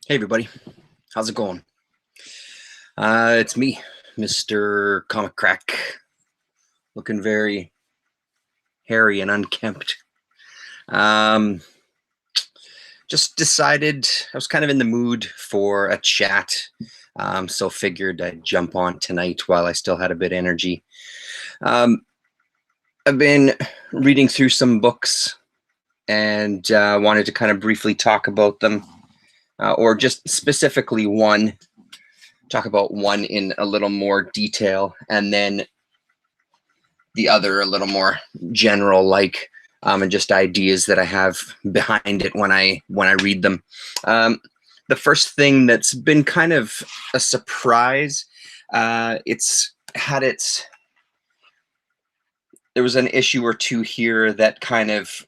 Hey everybody, how's it going? It's me, Mr. Comic Crack, looking very hairy and unkempt. Um, just decided I was kind of in the mood for a chat, so figured I'd jump on tonight while I still had a bit of energy. Um, I've been reading through some books and wanted to kind of briefly talk about them, or just specifically talk about one in a little more detail, and then the other a little more general, like and just ideas that I have behind it when I read them. The first thing that's been kind of a surprise, it's had its there was an issue or two here that kind of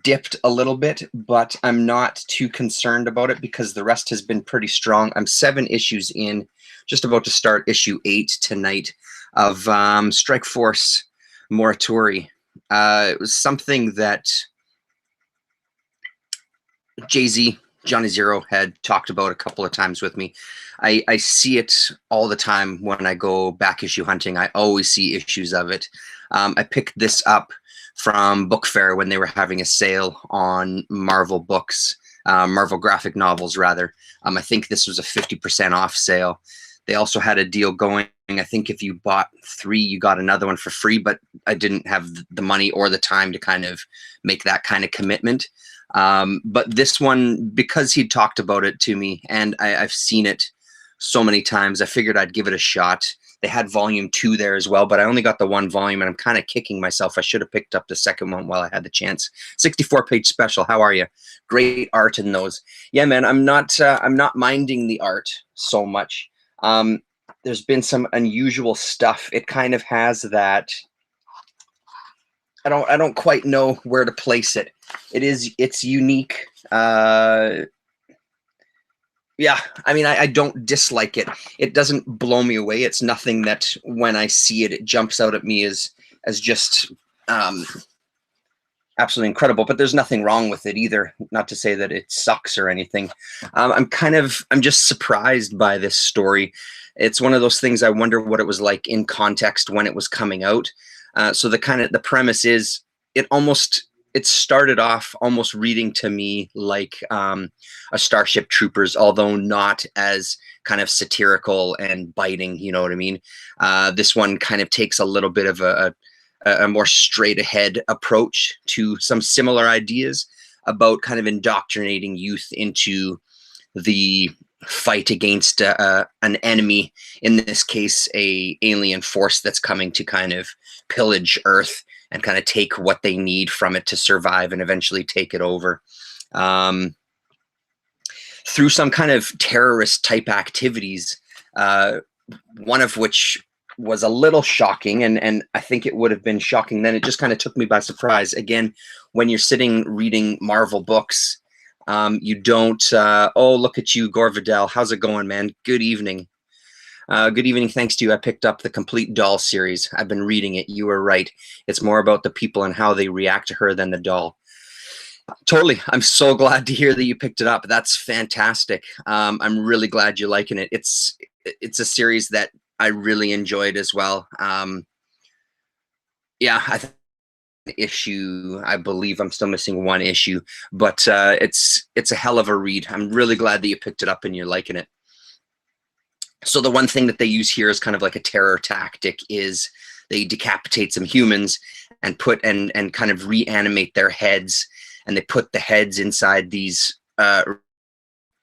dipped a little bit, but I'm not too concerned about it because the rest has been pretty strong. I'm 7 issues in, just about to start issue 8 tonight of Strikeforce Morituri. It was something that Jay-Z, Johnny Zero, had talked about a couple of times with me. I see it all the time when I go back issue hunting. I always see issues of it. I picked this up from Book Fair when they were having a sale on Marvel books, Marvel graphic novels, rather. I think this was a 50% off sale. They also had a deal going. I think if you bought 3, you got another one for free, but I didn't have the money or the time to kind of make that kind of commitment. But this one, because he talked about it to me and I've seen it so many times, I figured I'd give it a shot. They had volume 2 there as well, but I only got the 1 volume and I'm kind of kicking myself. I should have picked up the second one while I had the chance. 64-page special. How are you? Great art in those. Yeah, man, I'm not minding the art so much. There's been some unusual stuff. It kind of has that, I don't quite know where to place it. It's unique. Yeah, I mean, I don't dislike it. It doesn't blow me away. It's nothing that when I see it, it jumps out at me as just absolutely incredible. But there's nothing wrong with it either. Not to say that it sucks or anything. I'm just surprised by this story. It's one of those things I wonder what it was like in context when it was coming out. So the premise is it started off almost reading to me like a Starship Troopers, although not as kind of satirical and biting, you know what I mean? This one kind of takes a little bit of a more straight ahead approach to some similar ideas about kind of indoctrinating youth into the fight against an enemy, in this case a alien force that's coming to kind of pillage Earth and kind of take what they need from it to survive and eventually take it over. Through some kind of terrorist type activities, one of which was a little shocking, and I think it would have been shocking then. It just kind of took me by surprise. Again, when you're sitting reading Marvel books, you don't, oh, look at you, Gore Vidal. How's it going, man? Good evening. Good evening. Thanks to you, I picked up the complete doll series. I've been reading it. You were right. It's more about the people and how they react to her than the doll. Totally. I'm so glad to hear that you picked it up. That's fantastic. I'm really glad you're liking it. It's a series that I really enjoyed as well. Yeah, I believe I'm still missing 1 issue, but it's a hell of a read. I'm really glad that you picked it up and you're liking it. So the one thing that they use here is kind of like a terror tactic is they decapitate some humans and and kind of reanimate their heads, and they put the heads inside these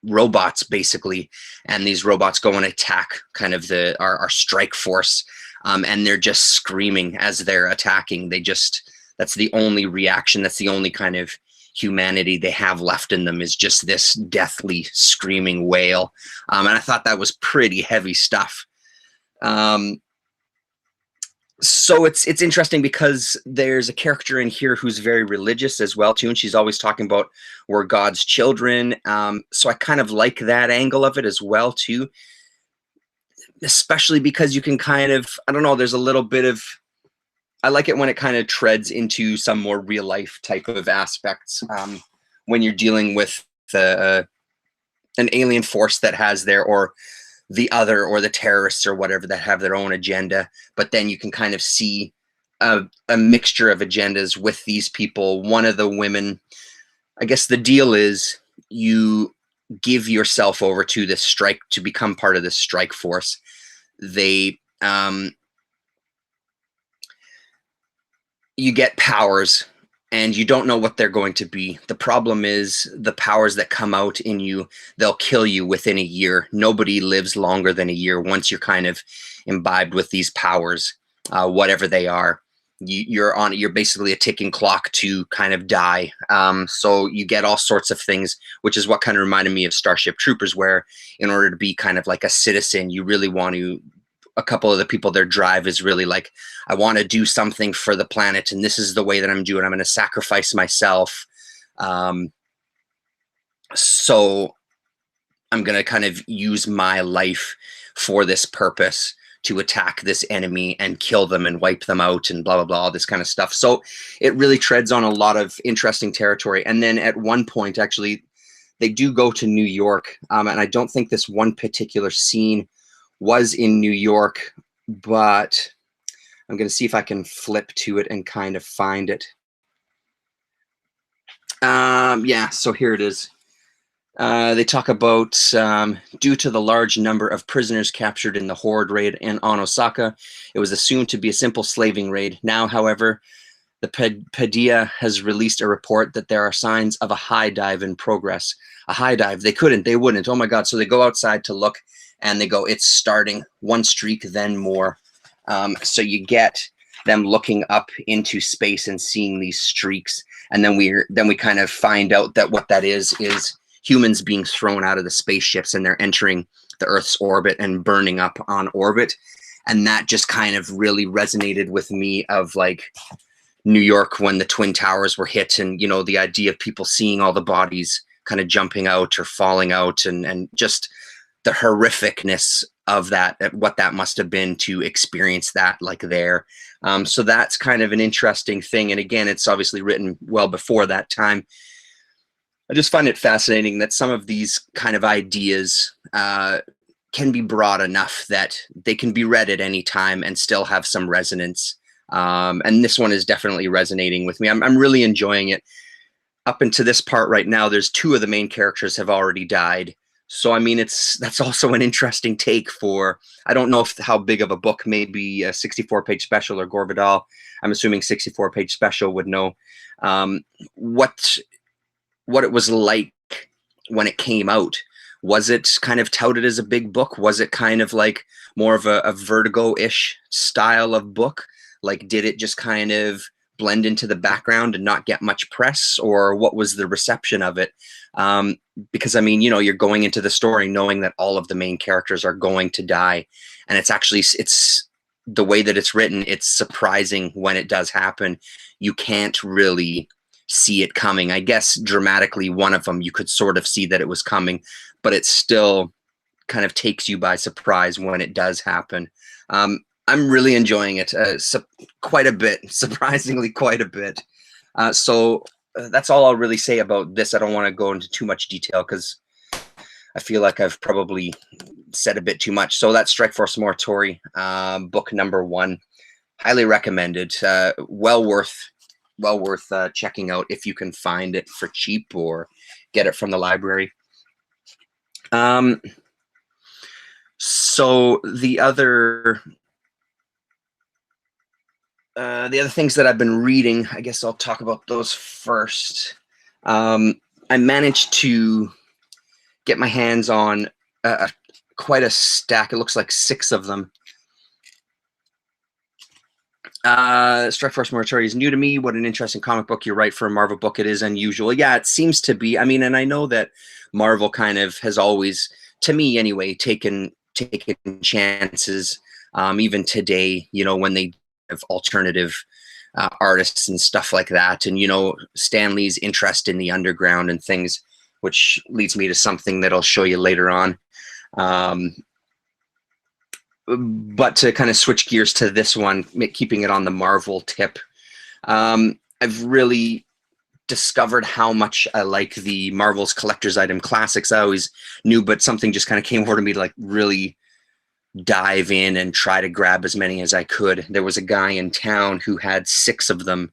robots basically, and these robots go and attack kind of our strike force, and they're just screaming as they're attacking. That's the only reaction. That's the only kind of humanity they have left in them, is just this deathly screaming wail. And I thought that was pretty heavy stuff. So it's interesting because there's a character in here who's very religious as well too, and she's always talking about we're God's children. So I kind of like that angle of it as well too, especially because you can kind of, I don't know, there's a little bit of, I like it when it kind of treads into some more real life type of aspects, when you're dealing with an alien force that has their, or the other, or the terrorists or whatever that have their own agenda. But then you can kind of see a mixture of agendas with these people. One of the women, I guess the deal is you give yourself over to this strike to become part of this strike force. They you get powers and you don't know what they're going to be. The problem is the powers that come out in you, they'll kill you within a year. Nobody lives longer than a year once you're kind of imbibed with these powers, whatever they are. You're basically a ticking clock to kind of die. So you get all sorts of things, which is what kind of reminded me of Starship Troopers, where in order to be kind of like a citizen, you really want to, a couple of the people, their drive is really like, I want to do something for the planet, and this is the way that I'm doing. I'm going to sacrifice myself. So I'm going to kind of use my life for this purpose, to attack this enemy and kill them and wipe them out and blah, blah, blah, all this kind of stuff. So it really treads on a lot of interesting territory. And then at one point, actually, they do go to New York. And I don't think this one particular scene was in New York, but I'm going to see if I can flip to it and kind of find it. Yeah, so here it is. They talk about, due to the large number of prisoners captured in the Horde raid on Osaka, it was assumed to be a simple slaving raid. Now, however, the Padilla has released a report that there are signs of a high dive in progress. A high dive, they wouldn't. Oh my God. So they go outside to look and they go, it's starting, one streak, then more. So you get them looking up into space and seeing these streaks. And then we kind of find out that what that is humans being thrown out of the spaceships, and they're entering the Earth's orbit and burning up on orbit. And that just kind of really resonated with me, of like New York when the Twin Towers were hit, and, you know, the idea of people seeing all the bodies kind of jumping out or falling out, and just the horrificness of that, what that must have been to experience that like there. So that's kind of an interesting thing. And again, it's obviously written well before that time. I just find it fascinating that some of these kind of ideas can be broad enough that they can be read at any time and still have some resonance. And this one is definitely resonating with me. I'm really enjoying it. Up into this part right now, there's 2 of the main characters have already died. So, I mean, that's also an interesting take for, I don't know how big of a book, maybe a 64-page special, or Gore Vidal, I'm assuming 64-page special, would know what it was like when it came out. Was it kind of touted as a big book? Was it kind of like more of a Vertigo-ish style of book? Like, did it just kind of blend into the background and not get much press, or what was the reception of it? Because, I mean, you know, you're going into the story knowing that all of the main characters are going to die. And it's the way that it's written, it's surprising when it does happen. You can't really see it coming. I guess dramatically, one of them, you could sort of see that it was coming, but it still kind of takes you by surprise when it does happen. I'm really enjoying it quite a bit, surprisingly quite a bit. So that's all I'll really say about this. I don't want to go into too much detail because I feel like I've probably said a bit too much. So that's Strikeforce Morituri, book number 1. Highly recommended. Well worth checking out if you can find it for cheap or get it from the library. So the other things that I've been reading, I guess I'll talk about those first. I managed to get my hands on quite a stack. It looks like 6 of them. Strikeforce Morituri is new to me. What an interesting comic book. You're right, for a Marvel book, it is unusual. Yeah, it seems to be. I mean, and I know that Marvel kind of has always, to me anyway, taken chances. Even today, you know, when they have alternative artists and stuff like that, and, you know, Stan Lee's interest in the underground and things, which leads me to something that I'll show you later on. But to kind of switch gears to this one, keeping it on the Marvel tip, I've really discovered how much I like the Marvel's Collector's Item Classics. I always knew, but something just kind of came over to me to like really dive in and try to grab as many as I could. There was a guy in town who had 6 of them.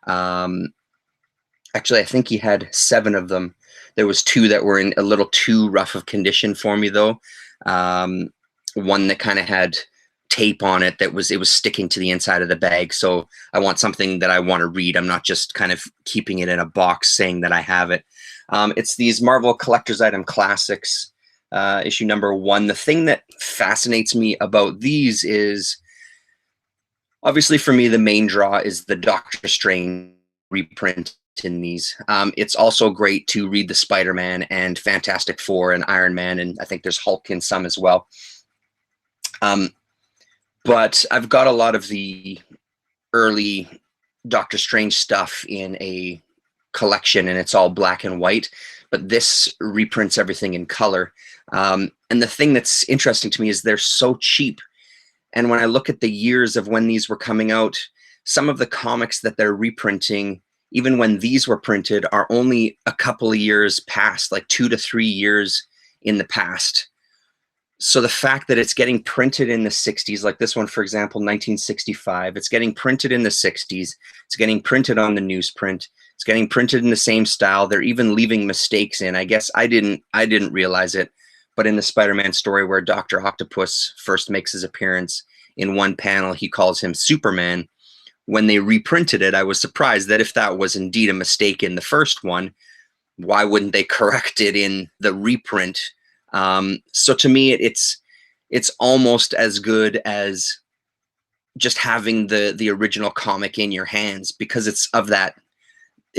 Actually, I think he had 7 of them. There was 2 that were in a little too rough of condition for me, though. One that kind of had tape on it that it was sticking to the inside of the bag. So I want something that I want to read. I'm not just kind of keeping it in a box saying that I have it. It's these Marvel Collector's Item Classics, issue number 1. The thing that fascinates me about these is, obviously for me, the main draw is the Doctor Strange reprint in these. It's also great to read the Spider-Man and Fantastic Four and Iron Man, and I think there's Hulk in some as well. But I've got a lot of the early Doctor Strange stuff in a collection, and it's all black and white, but this reprints everything in color. And the thing that's interesting to me is they're so cheap. And when I look at the years of when these were coming out, some of the comics that they're reprinting, even when these were printed, are only a couple of years past, like 2 to 3 years in the past. So the fact that it's getting printed in the 60s, like this one, for example, 1965, it's getting printed in the 60s. It's getting printed on the newsprint. It's getting printed in the same style. They're even leaving mistakes in. I guess I didn't realize it, but in the Spider-Man story where Dr. Octopus first makes his appearance, in one panel, he calls him Superman. When they reprinted it, I was surprised that if that was indeed a mistake in the first one, why wouldn't they correct it in the reprint? So to me, it's almost as good as just having the original comic in your hands, because it's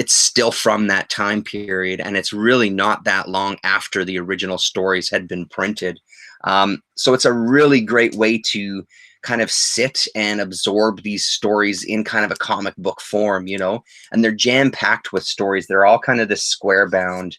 still from that time period, and it's really not that long after the original stories had been printed. So it's a really great way to kind of sit and absorb these stories in kind of a comic book form, you know, and they're jam-packed with stories. They're all kind of this square-bound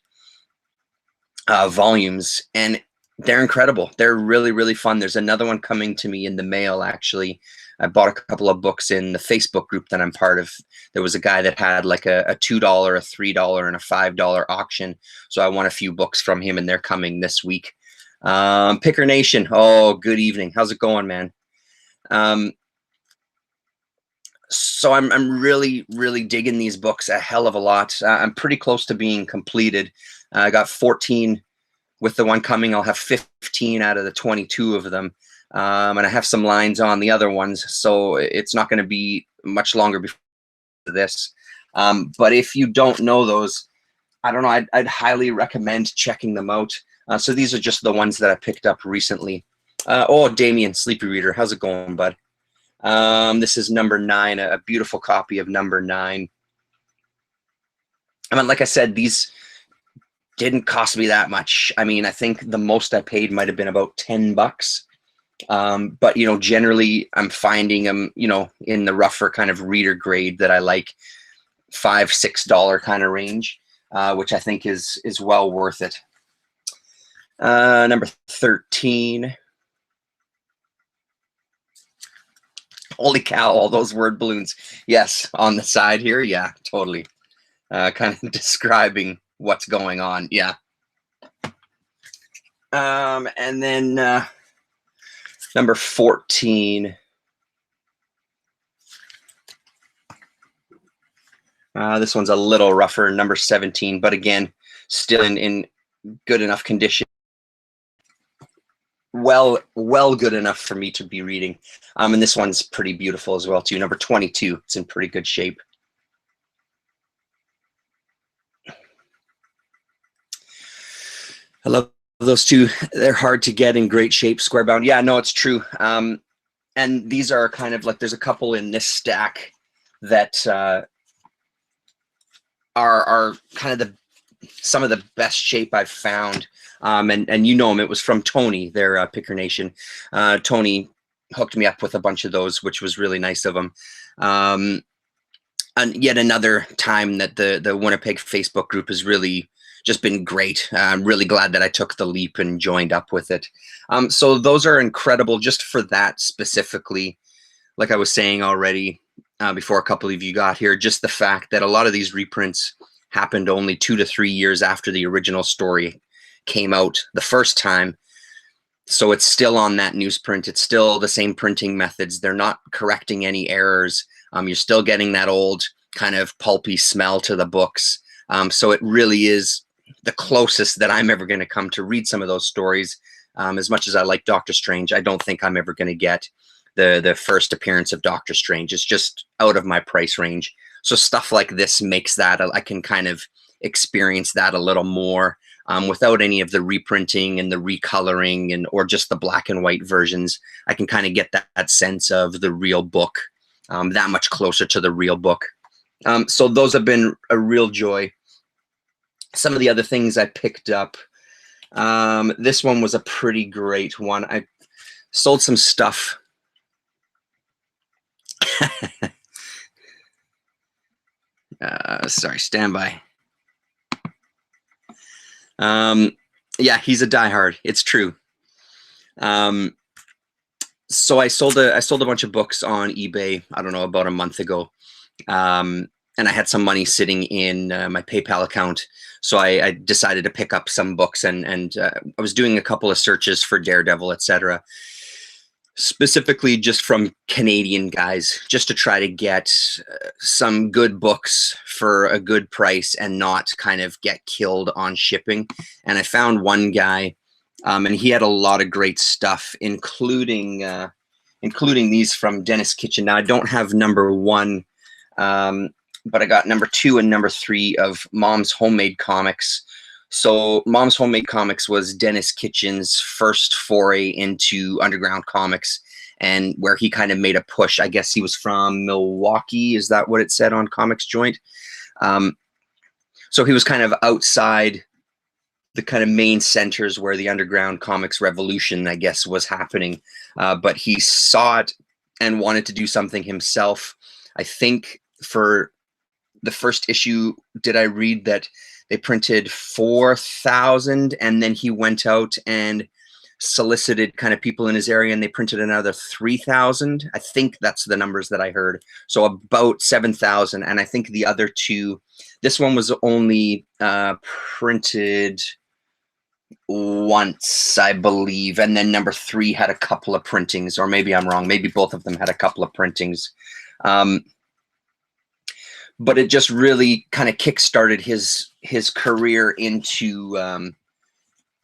volumes, and they're incredible. They're really, really fun. There's another one coming to me in the mail, actually. I bought a couple of books in the Facebook group that I'm part of. There was a guy that had like a $2, a $3, and a $5 auction. So I won a few books from him, and they're coming this week. Picker Nation. Oh, good evening. How's it going, man? So I'm really, really digging these books a hell of a lot. I'm pretty close to being completed. I got 14 with the one coming. I'll have 15 out of the 22 of them. And I have some lines on the other ones, so it's not going to be much longer before this. But if you don't know those, I don't know, I'd highly recommend checking them out. So these are just the ones that I picked up recently. Oh, Damien, Sleepy Reader, how's it going, bud? This is number 9, a beautiful copy of number 9. I mean, like I said, these didn't cost me that much. I mean, I think the most I paid might have been about $10. But, you know, generally I'm finding them, you know, in the rougher kind of reader grade that I like, $5, $6 kind of range, which I think is well worth it. Number 13. Holy cow, all those word balloons. Yes, on the side here. Yeah, totally. Kind of describing what's going on. Yeah. And then number 14. This one's a little rougher, number 17, but again, still in good enough condition. Well good enough for me to be reading. And this one's pretty beautiful as well too. Number 22, it's in pretty good shape. I love those two. They're hard to get in great shape, square bound. Yeah, no, it's true. And these are kind of like, there's a couple in this stack that are kind of some of the best shape I've found. And you know him, it was from Tony, their Picker Nation. Tony hooked me up with a bunch of those, which was really nice of him. And yet another time that the Winnipeg Facebook group has really just been great. I'm really glad that I took the leap and joined up with it. So those are incredible just for that specifically. Like I was saying already before a couple of you got here, just the fact that a lot of these reprints happened only 2 to 3 years after the original story came out the first time. So it's still on that newsprint. It's still the same printing methods. They're not correcting any errors. You're still getting that old kind of pulpy smell to the books. So it really is the closest that I'm ever going to come to read some of those stories. As much as I like Doctor Strange, I don't think I'm ever going to get the first appearance of Doctor Strange. It's just out of my price range. So stuff like this makes that I can kind of experience that a little more without any of the reprinting and the recoloring and or just the black and white versions. I can kind of get that sense of the real book, that much closer to the real book. So those have been a real joy. Some of the other things I picked up, this one was a pretty great one. I sold some stuff. Sorry, stand by. Yeah, he's a diehard. It's true. So I sold a bunch of books on eBay, I don't know, about a month ago. And I had some money sitting in my PayPal account. So I decided to pick up some books and I was doing a couple of searches for Daredevil, etc. Specifically just from Canadian guys, just to try to get some good books for a good price and not kind of get killed on shipping. And I found one guy, and he had a lot of great stuff, including these from Dennis Kitchen. Now I don't have number 1, but I got number 2 and number 3 of Mom's Homemade Comics. So Mom's Homemade Comics was Dennis Kitchen's first foray into underground comics, and where he kind of made a push. I guess he was from Milwaukee. Is that what it said on Comics Joint? So he was kind of outside the kind of main centers where the underground comics revolution, I guess, was happening. But he saw it and wanted to do something himself. I think for the first issue, did I read that they printed 4,000 and then he went out and solicited kind of people in his area and they printed another 3,000. I think that's the numbers that I heard. So about 7,000. And I think the other two, this one was only printed once, I believe. And then number 3 had a couple of printings, or maybe I'm wrong. Maybe both of them had a couple of printings. But it just really kind of kickstarted his career into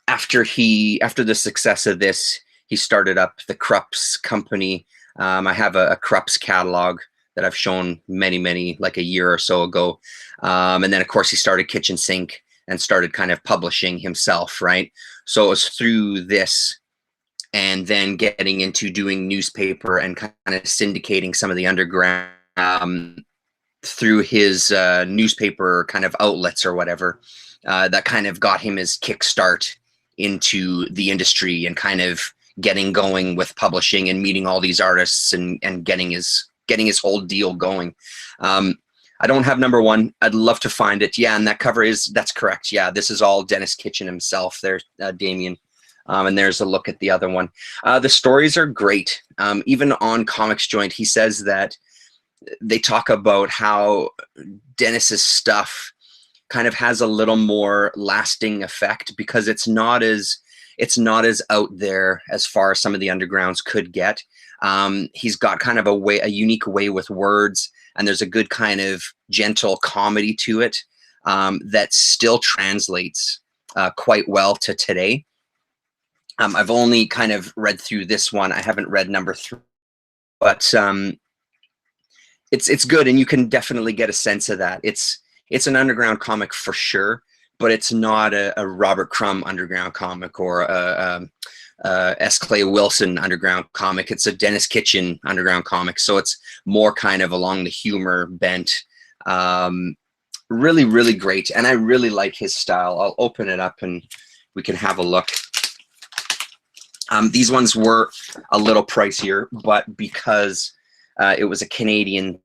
after the success of this, he started up the Krups company. I have a Krups catalog that I've shown many, like a year or so ago. And then of course he started Kitchen Sink and started kind of publishing himself, right? So it was through this and then getting into doing newspaper and kind of syndicating some of the underground through his newspaper kind of outlets or whatever, that kind of got him his kickstart into the industry and kind of getting going with publishing and meeting all these artists and getting his whole deal going. I don't have number 1. I'd love to find it. Yeah, and that cover that's correct. Yeah, this is all Dennis Kitchen himself. There's Damien. And there's a look at the other one. The stories are great. Even on Comics Joint, he says that they talk about how Dennis's stuff kind of has a little more lasting effect because it's not as out there as far as some of the undergrounds could get. He's got kind of a unique way with words, and there's a good kind of gentle comedy to it that still translates quite well to today. I've only kind of read through this one. I haven't read number 3, but it's good, and you can definitely get a sense of that. It's an underground comic for sure, but it's not a Robert Crumb underground comic or a S. Clay Wilson underground comic. It's a Dennis Kitchen underground comic, so it's more kind of along the humor bent. Really, really great, and I really like his style. I'll open it up and we can have a look. These ones were a little pricier, but because it was a Canadian,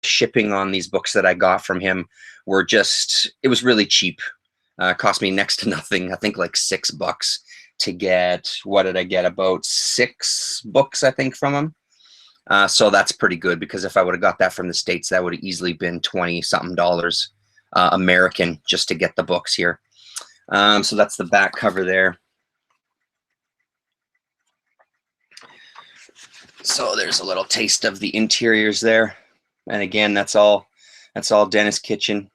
shipping on these books that I got from him it was really cheap. Cost me next to nothing. I think like $6 to get, what did I get? About 6 books, I think, from him. So that's pretty good, because if I would have got that from the States, that would have easily been $20-something American just to get the books here. So that's the back cover there. So there's a little taste of the interiors there. And again, that's all Dennis Kitchen.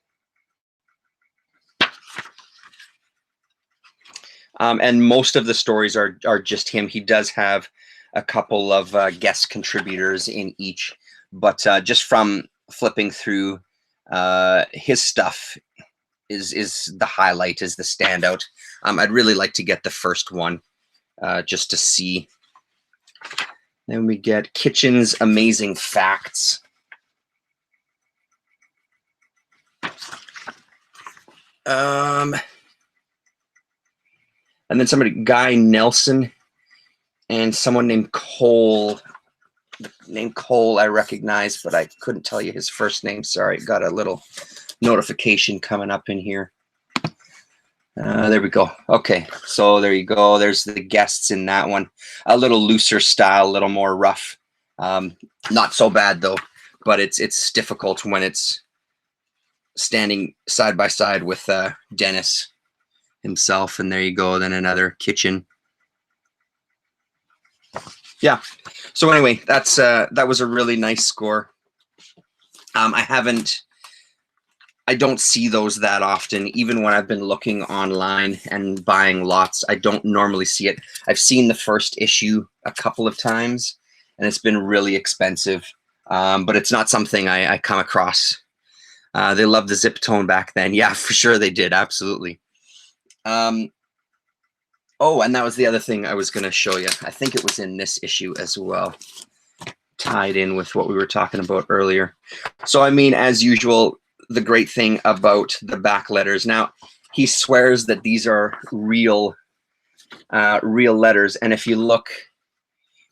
And most of the stories are just him. He does have a couple of guest contributors in each, but just from flipping through his stuff is the highlight, is the standout. I'd really like to get the first one just to see. Then we get Kitchen's Amazing Facts. And then somebody, Guy Nelson, and someone named Cole. Named Cole I recognize, but I couldn't tell you his first name. Sorry, got a little notification coming up in here. There we go. Okay, so there you go. There's the guests in that one. A little looser style, a little more rough. Not so bad though, but it's difficult when it's standing side by side with Dennis himself. And there you go. Then another Kitchen. Yeah. So anyway, that's that was a really nice score. I don't see those that often, even when I've been looking online and buying lots. I don't normally see it. I've seen the first issue a couple of times, and it's been really expensive. But it's not something I come across. They loved the zip tone back then. Yeah, for sure they did. Absolutely. Oh, and that was the other thing I was going to show you. I think it was in this issue as well, tied in with what we were talking about earlier. So, I mean, as usual, the great thing about the back letters. Now, he swears that these are real letters. And if you look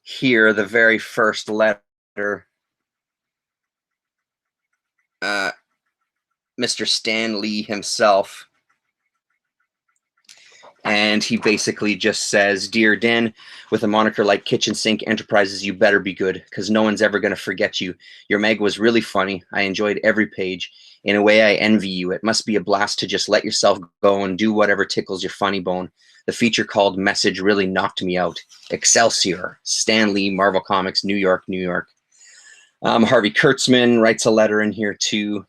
here, the very first letter, Mr. Stan Lee himself, and he basically just says, "Dear Den, with a moniker like Kitchen Sink Enterprises, you better be good, because no one's ever going to forget you. Your mag was really funny. I enjoyed every page. In a way, I envy you. It must be a blast to just let yourself go and do whatever tickles your funny bone. The feature called Message really knocked me out. Excelsior, Stan Lee, Marvel Comics, New York, New York." Harvey Kurtzman writes a letter in here too.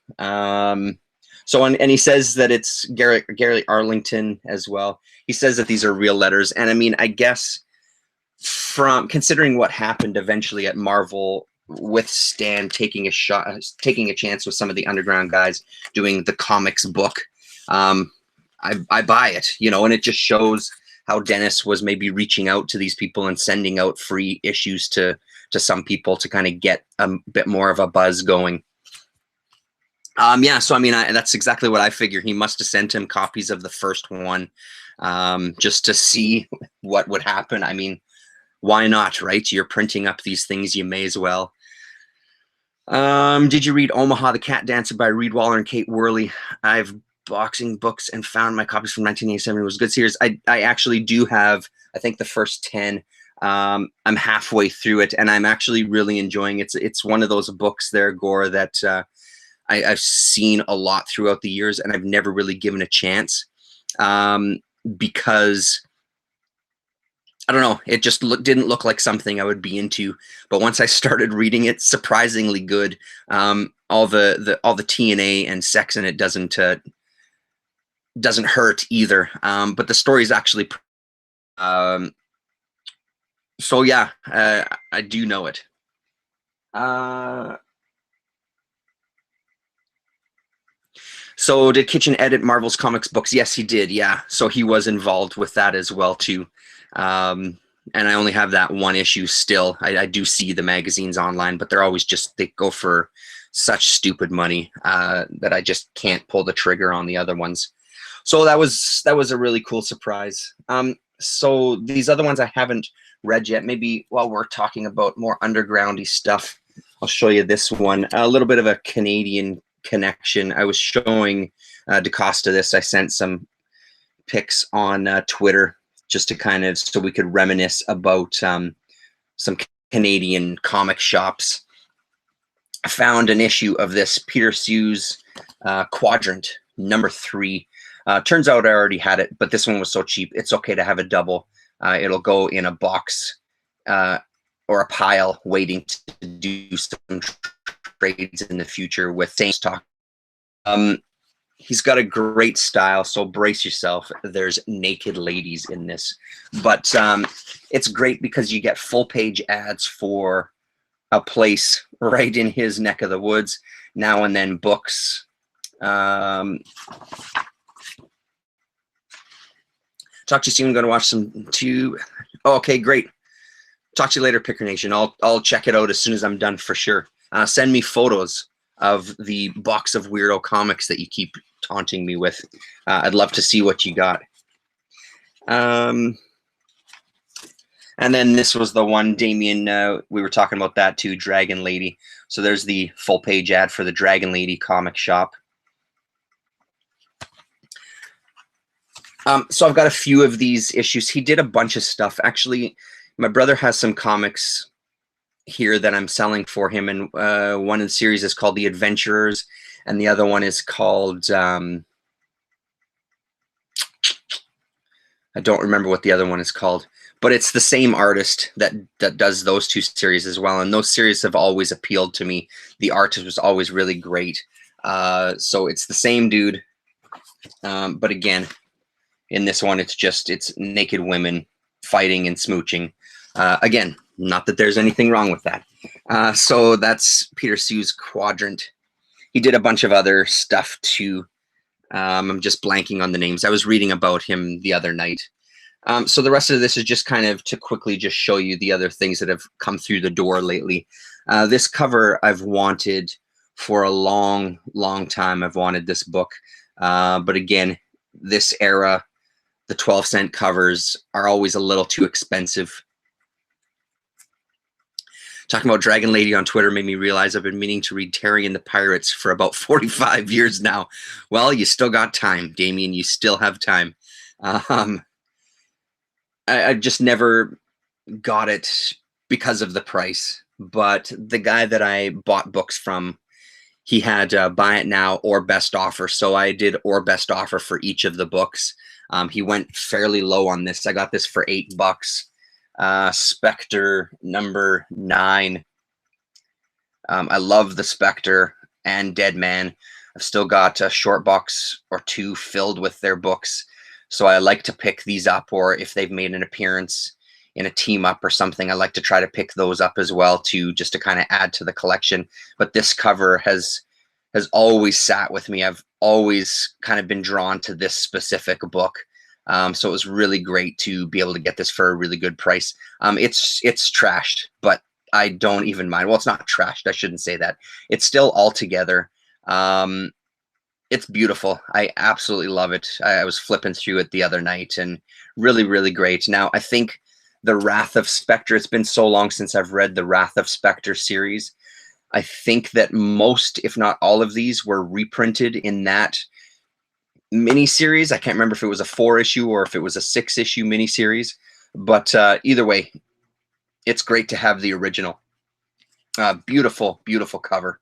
So, and he says that it's Gary Arlington as well. He says that these are real letters. And I mean, I guess from considering what happened eventually at Marvel with Stan taking a chance with some of the underground guys doing the comics book, I buy it, you know, and it just shows how Dennis was maybe reaching out to these people and sending out free issues to some people to kind of get a bit more of a buzz going. Yeah, so I mean, that's exactly what I figure. He must have sent him copies of the first one just to see what would happen. I mean, why not, right? You're printing up these things, you may as well. Did you read Omaha the Cat Dancer by Reed Waller and Kate Worley? I've boxing books and found my copies from 1987. It was a good series. I actually do have, I think, the first 10. I'm halfway through it, and I'm actually really enjoying it. It's one of those books there, Gore, that I've seen a lot throughout the years, and I've never really given a chance because I don't know, it just didn't look like something I would be into. But once I started reading it, surprisingly good. All the TNA and sex in it doesn't hurt either. But the story is actually so yeah, I do know it. So did Kitchen edit Marvel's comics books? Yes, he did. Yeah. So he was involved with that as well too. And I only have that one issue still. I do see the magazines online, but they're always they go for such stupid money that I just can't pull the trigger on the other ones. So that was a really cool surprise. So these other ones I haven't read yet. Maybe while we're talking about more undergroundy stuff, I'll show you this one. A little bit of a Canadian connection. I was showing DaCosta this. I sent some pics on Twitter just to kind of, so we could reminisce about some Canadian comic shops. I found an issue of this Peter Sue's Quadrant number 3. Turns out I already had it, but this one was so cheap. It's okay to have a double. It'll go in a box or a pile waiting to do some trades in the future with same stock. He's got a great style, so brace yourself. There's naked ladies in this, but it's great because you get full page ads for a place right in his neck of the woods. Now and then books. Talk to you soon. Going to watch some too. Oh, okay, great. Talk to you later, Picker Nation. I'll check it out as soon as I'm done for sure. Send me photos of the box of weirdo comics that you keep taunting me with. I'd love to see what you got. And then this was the one, Damien, we were talking about that too, Dragon Lady. So there's the full page ad for the Dragon Lady comic shop. So I've got a few of these issues. He did a bunch of stuff. Actually, my brother has some comics here that I'm selling for him, and one in the series is called The Adventurers, and the other one is called I don't remember what the other one is called, but it's the same artist that does those two series as well, and those series have always appealed to me. The art was always really great. So it's the same dude, but again, in this one it's naked women fighting and smooching. Again, not that there's anything wrong with that. So that's Peter Sue's Quadrant. He did a bunch of other stuff too. I'm just blanking on the names. I was reading about him the other night. So the rest of this is just kind of to quickly just show you the other things that have come through the door lately. This cover I've wanted for a long, long time. I've wanted this book. But again, this era, the 12-cent covers are always a little too expensive. Talking about Dragon Lady on Twitter made me realize I've been meaning to read Terry and the Pirates for about 45 years now. Well, you still got time, Damien. You still have time. I just never got it because of the price. But the guy that I bought books from, he had buy it now or best offer. So I did or best offer for each of the books. He went fairly low on this. I got this for $8. Spectre number 9. I love the Spectre and Dead Man. I've still got a short box or 2 filled with their books. So I like to pick these up, or if they've made an appearance in a team up or something, I like to try to pick those up as well too, just to kind of add to the collection. But this cover has always sat with me. I've always kind of been drawn to this specific book. So it was really great to be able to get this for a really good price. It's trashed, but I don't even mind. Well, it's not trashed. I shouldn't say that. It's still all together. It's beautiful. I absolutely love it. I was flipping through it the other night, and really, really great. Now, I think the Wrath of Spectre, it's been so long since I've read the Wrath of Spectre series. I think that most, if not all of these, were reprinted in that miniseries. I can't remember if it was a 4-issue or if it was a 6-issue miniseries, but either way, it's great to have the original. Beautiful, beautiful cover.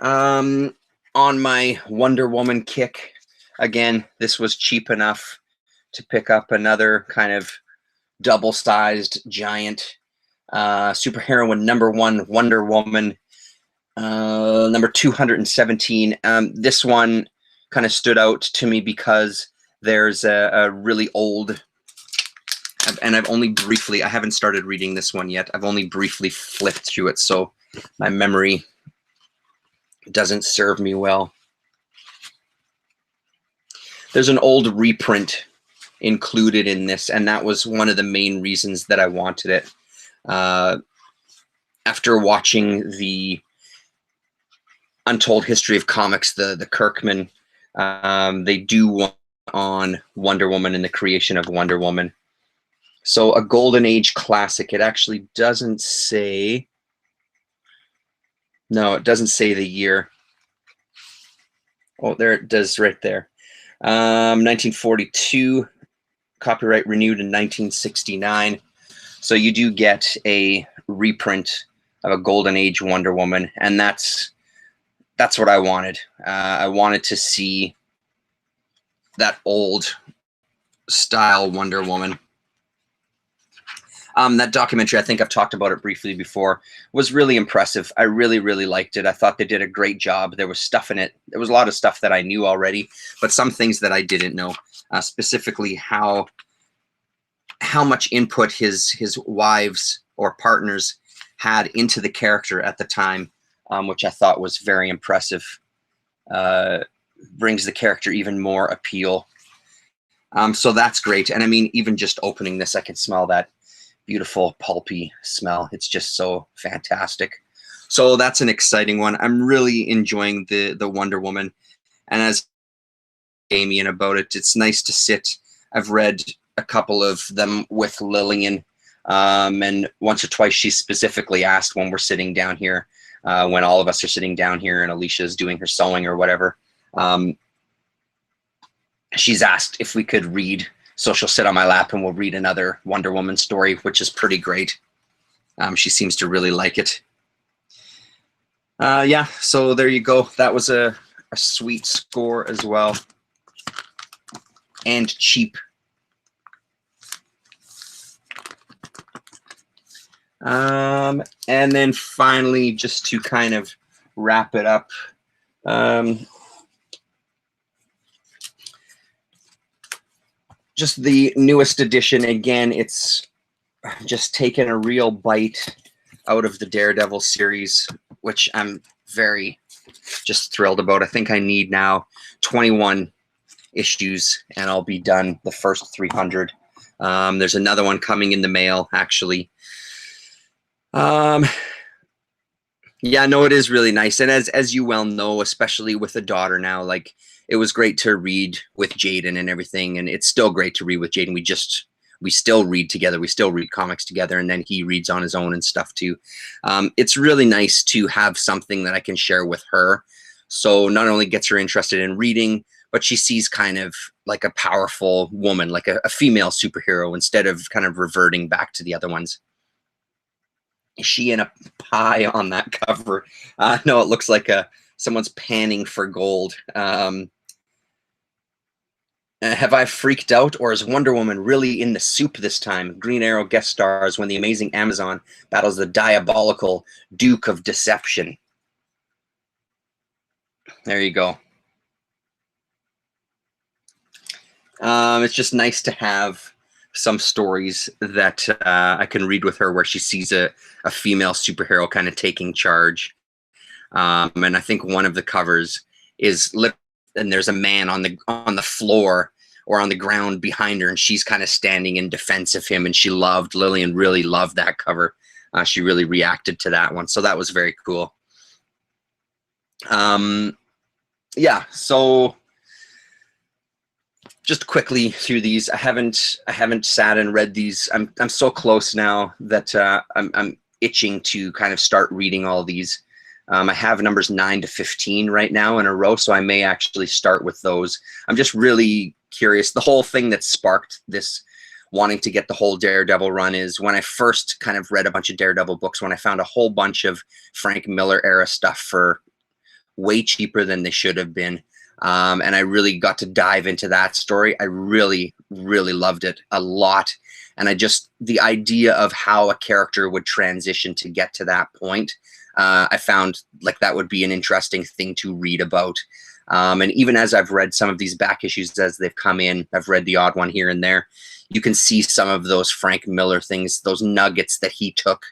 On my Wonder Woman kick, again, this was cheap enough to pick up another kind of double-sized giant superheroine number 1 Wonder Woman. Number 217. This one kind of stood out to me because there's a really old, and I've only briefly, I haven't started reading this one yet. I've only briefly flipped through it, so my memory doesn't serve me well. There's an old reprint included in this, and that was one of the main reasons that I wanted it. After watching the Untold History of Comics, the Kirkman, they do one on Wonder Woman and the creation of Wonder Woman. So a Golden Age classic. It actually doesn't say. No, it doesn't say the year. Oh, there it does right there. 1942, copyright renewed in 1969. So you do get a reprint of a Golden Age Wonder Woman, and that's that's what I wanted. I wanted to see that old style Wonder Woman. That documentary, I think I've talked about it briefly before, was really impressive. I really, really liked it. I thought they did a great job. There was stuff in it. There was a lot of stuff that I knew already, but some things that I didn't know, specifically how much input his wives or partners had into the character at the time, which I thought was very impressive. Brings the character even more appeal. So that's great. And I mean, even just opening this, I can smell that beautiful pulpy smell. It's just so fantastic. So that's an exciting one. I'm really enjoying the Wonder Woman. And as Amy and about it, it's nice to sit. I've read a couple of them with Lillian, and once or twice she's specifically asked when we're sitting down here, when all of us are sitting down here and Alicia's doing her sewing or whatever, she's asked if we could read. So she'll sit on my lap and we'll read another Wonder Woman story, which is pretty great. She seems to really like it. Yeah, so there you go. That was a sweet score as well. And cheap. And then finally, just to kind of wrap it up, just the newest edition. Again, it's just taken a real bite out of the Daredevil series, which I'm very just thrilled about. I think I need now 21 issues and I'll be done the first 300. There's another one coming in the mail, actually. Yeah, no, it is really nice. And as you well know, especially with a daughter now, like, it was great to read with Jaden and everything. And it's still great to read with Jaden. We still read together. We still read comics together. And then he reads on his own and stuff too. It's really nice to have something that I can share with her. So not only gets her interested in reading, but she sees kind of like a powerful woman, like a female superhero, instead of kind of reverting back to the other ones. Is she in a pie on that cover? No, it looks like someone's panning for gold. Have I freaked out, or is Wonder Woman really in the soup this time? Green Arrow guest stars when the amazing Amazon battles the diabolical Duke of Deception. There you go. It's just nice to have some stories that I can read with her where she sees a female superhero kind of taking charge. And I think one of the covers is and there's a man on the floor or on the ground behind her, and she's kind of standing in defense of him. And Lillian really loved that cover. She really reacted to that one. So that was very cool. Yeah, so just quickly through these, I haven't sat and read these. I'm so close now that I'm itching to kind of start reading all these. I have numbers 9 to 15 right now in a row, so I may actually start with those. I'm just really curious. The whole thing that sparked this wanting to get the whole Daredevil run is when I first kind of read a bunch of Daredevil books, when I found a whole bunch of Frank Miller era stuff for way cheaper than they should have been. And I really got to dive into that story. I really, really loved it a lot. And the idea of how a character would transition to get to that point, I found like that would be an interesting thing to read about. And even as I've read some of these back issues as they've come in, I've read the odd one here and there, you can see some of those Frank Miller things, those nuggets that he took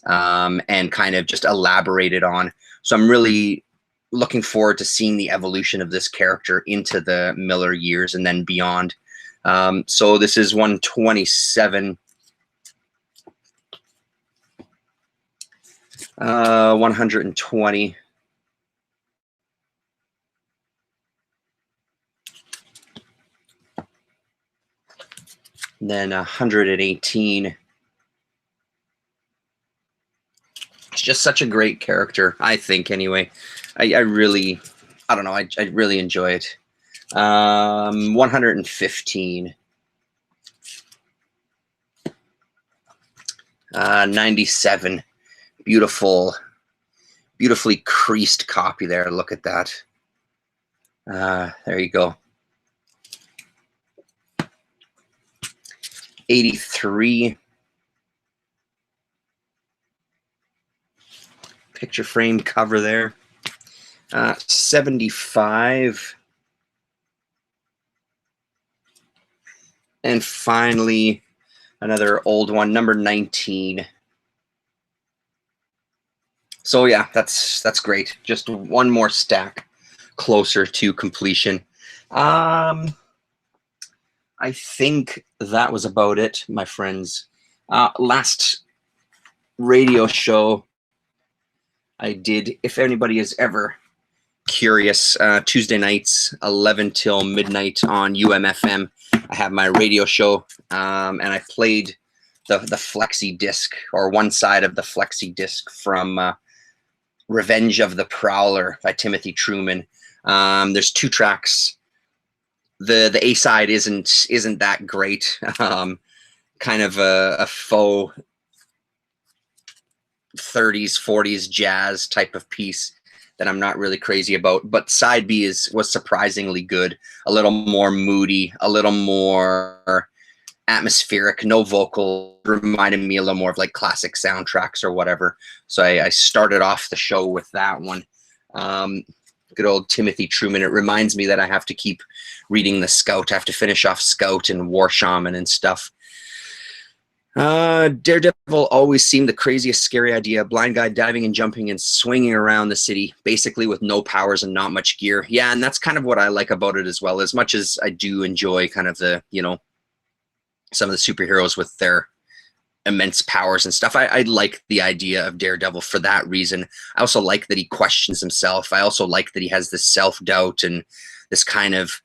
and kind of just elaborated on. So I'm really looking forward to seeing the evolution of this character into the Miller years and then beyond. So this is 127. 120. And then 118. It's just such a great character, I think, anyway. I really, I don't know, I really enjoy it. 115. 97. Beautiful Beautifully creased copy there. Look at that. There you go. 83. Picture frame cover there. 75. And finally, another old one, number 19. So yeah, that's great. Just one more stack closer to completion. I think that was about it, my friends. Last radio show I did, if anybody is ever curious, Tuesday nights, 11 till midnight on UMFM. I have my radio show, and I played the flexi disc, or one side of the flexi disc from Revenge of the Prowler by Timothy Truman. There's 2 tracks. The A side isn't that great. Kind of a faux 30s 40s jazz type of piece that I'm not really crazy about. But side B was surprisingly good. A little more moody, a little more atmospheric, no vocal, reminded me a little more of like classic soundtracks or whatever. So I started off the show with that one. Good old Timothy Truman. It reminds me that I have to keep reading The Scout. I have to finish off Scout and War Shaman and stuff. Daredevil always seemed the craziest, scary idea. Blind guy diving and jumping and swinging around the city, basically with no powers and not much gear. Yeah, and that's kind of what I like about it as well. As much as I do enjoy kind of the, some of the superheroes with their immense powers and stuff, I like the idea of Daredevil for that reason. I also like that he questions himself. I also like that he has this self-doubt and this kind of,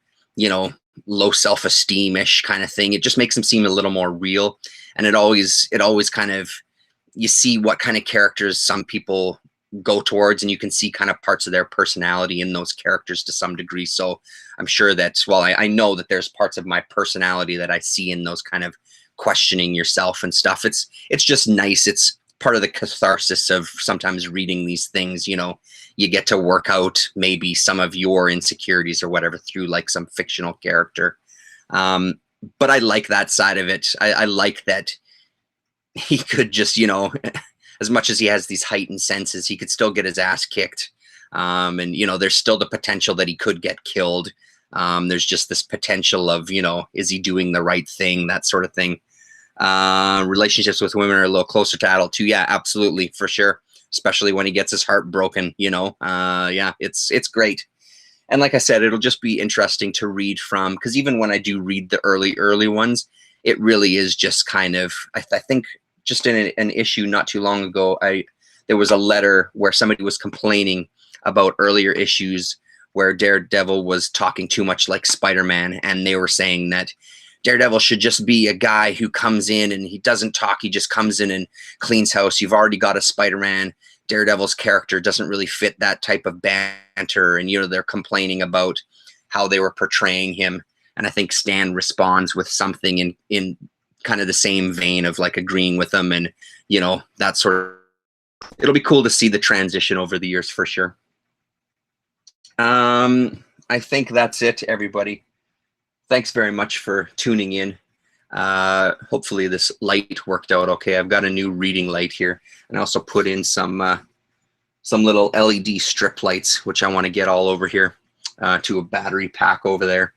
low self-esteem-ish kind of thing. It just makes him seem a little more real. And it always kind of, you see what kind of characters some people go towards, and you can see kind of parts of their personality in those characters to some degree. So I'm sure that, well, I know that there's parts of my personality that I see in those kind of questioning yourself and stuff. It's just nice. It's part of the catharsis of sometimes reading these things. You get to work out maybe some of your insecurities or whatever through like some fictional character. But I like that side of it. I like that he could just, as much as he has these heightened senses, he could still get his ass kicked. And, there's still the potential that he could get killed. There's just this potential of, is he doing the right thing? That sort of thing. Relationships with women are a little closer to adult too. Yeah, absolutely. For sure. Especially when he gets his heart broken, yeah, it's great. And like I said, it'll just be interesting to read from, because even when I do read the early ones, it really is just kind of, I think just in an issue not too long ago, there was a letter where somebody was complaining about earlier issues where Daredevil was talking too much like Spider-Man, and they were saying that Daredevil should just be a guy who comes in and he doesn't talk, he just comes in and cleans house. You've already got a Spider-Man. Daredevil's character doesn't really fit that type of banter, and they're complaining about how they were portraying him. And I think Stan responds with something in kind of the same vein of like agreeing with them, and that sort of. It'll be cool to see the transition over the years for sure. I think that's it, everybody. Thanks very much for tuning in. Hopefully this light worked out okay. I've got a new reading light here, and I also put in some little LED strip lights, which I want to get all over here to a battery pack over there.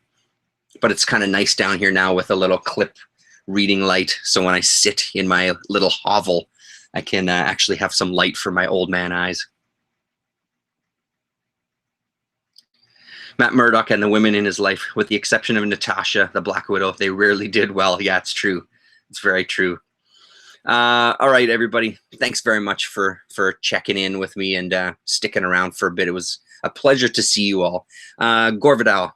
But it's kind of nice down here now with a little clip reading light, so when I sit in my little hovel, I can actually have some light for my old man eyes. Matt Murdock and the women in his life, with the exception of Natasha, the Black Widow, they rarely did well. Yeah, it's true. It's very true. All right, everybody. Thanks very much for checking in with me and sticking around for a bit. It was a pleasure to see you all. Gorvidal,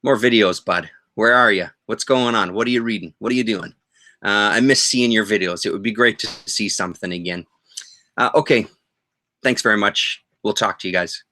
more videos, bud. Where are you? What's going on? What are you reading? What are you doing? I miss seeing your videos. It would be great to see something again. Okay. Thanks very much. We'll talk to you guys.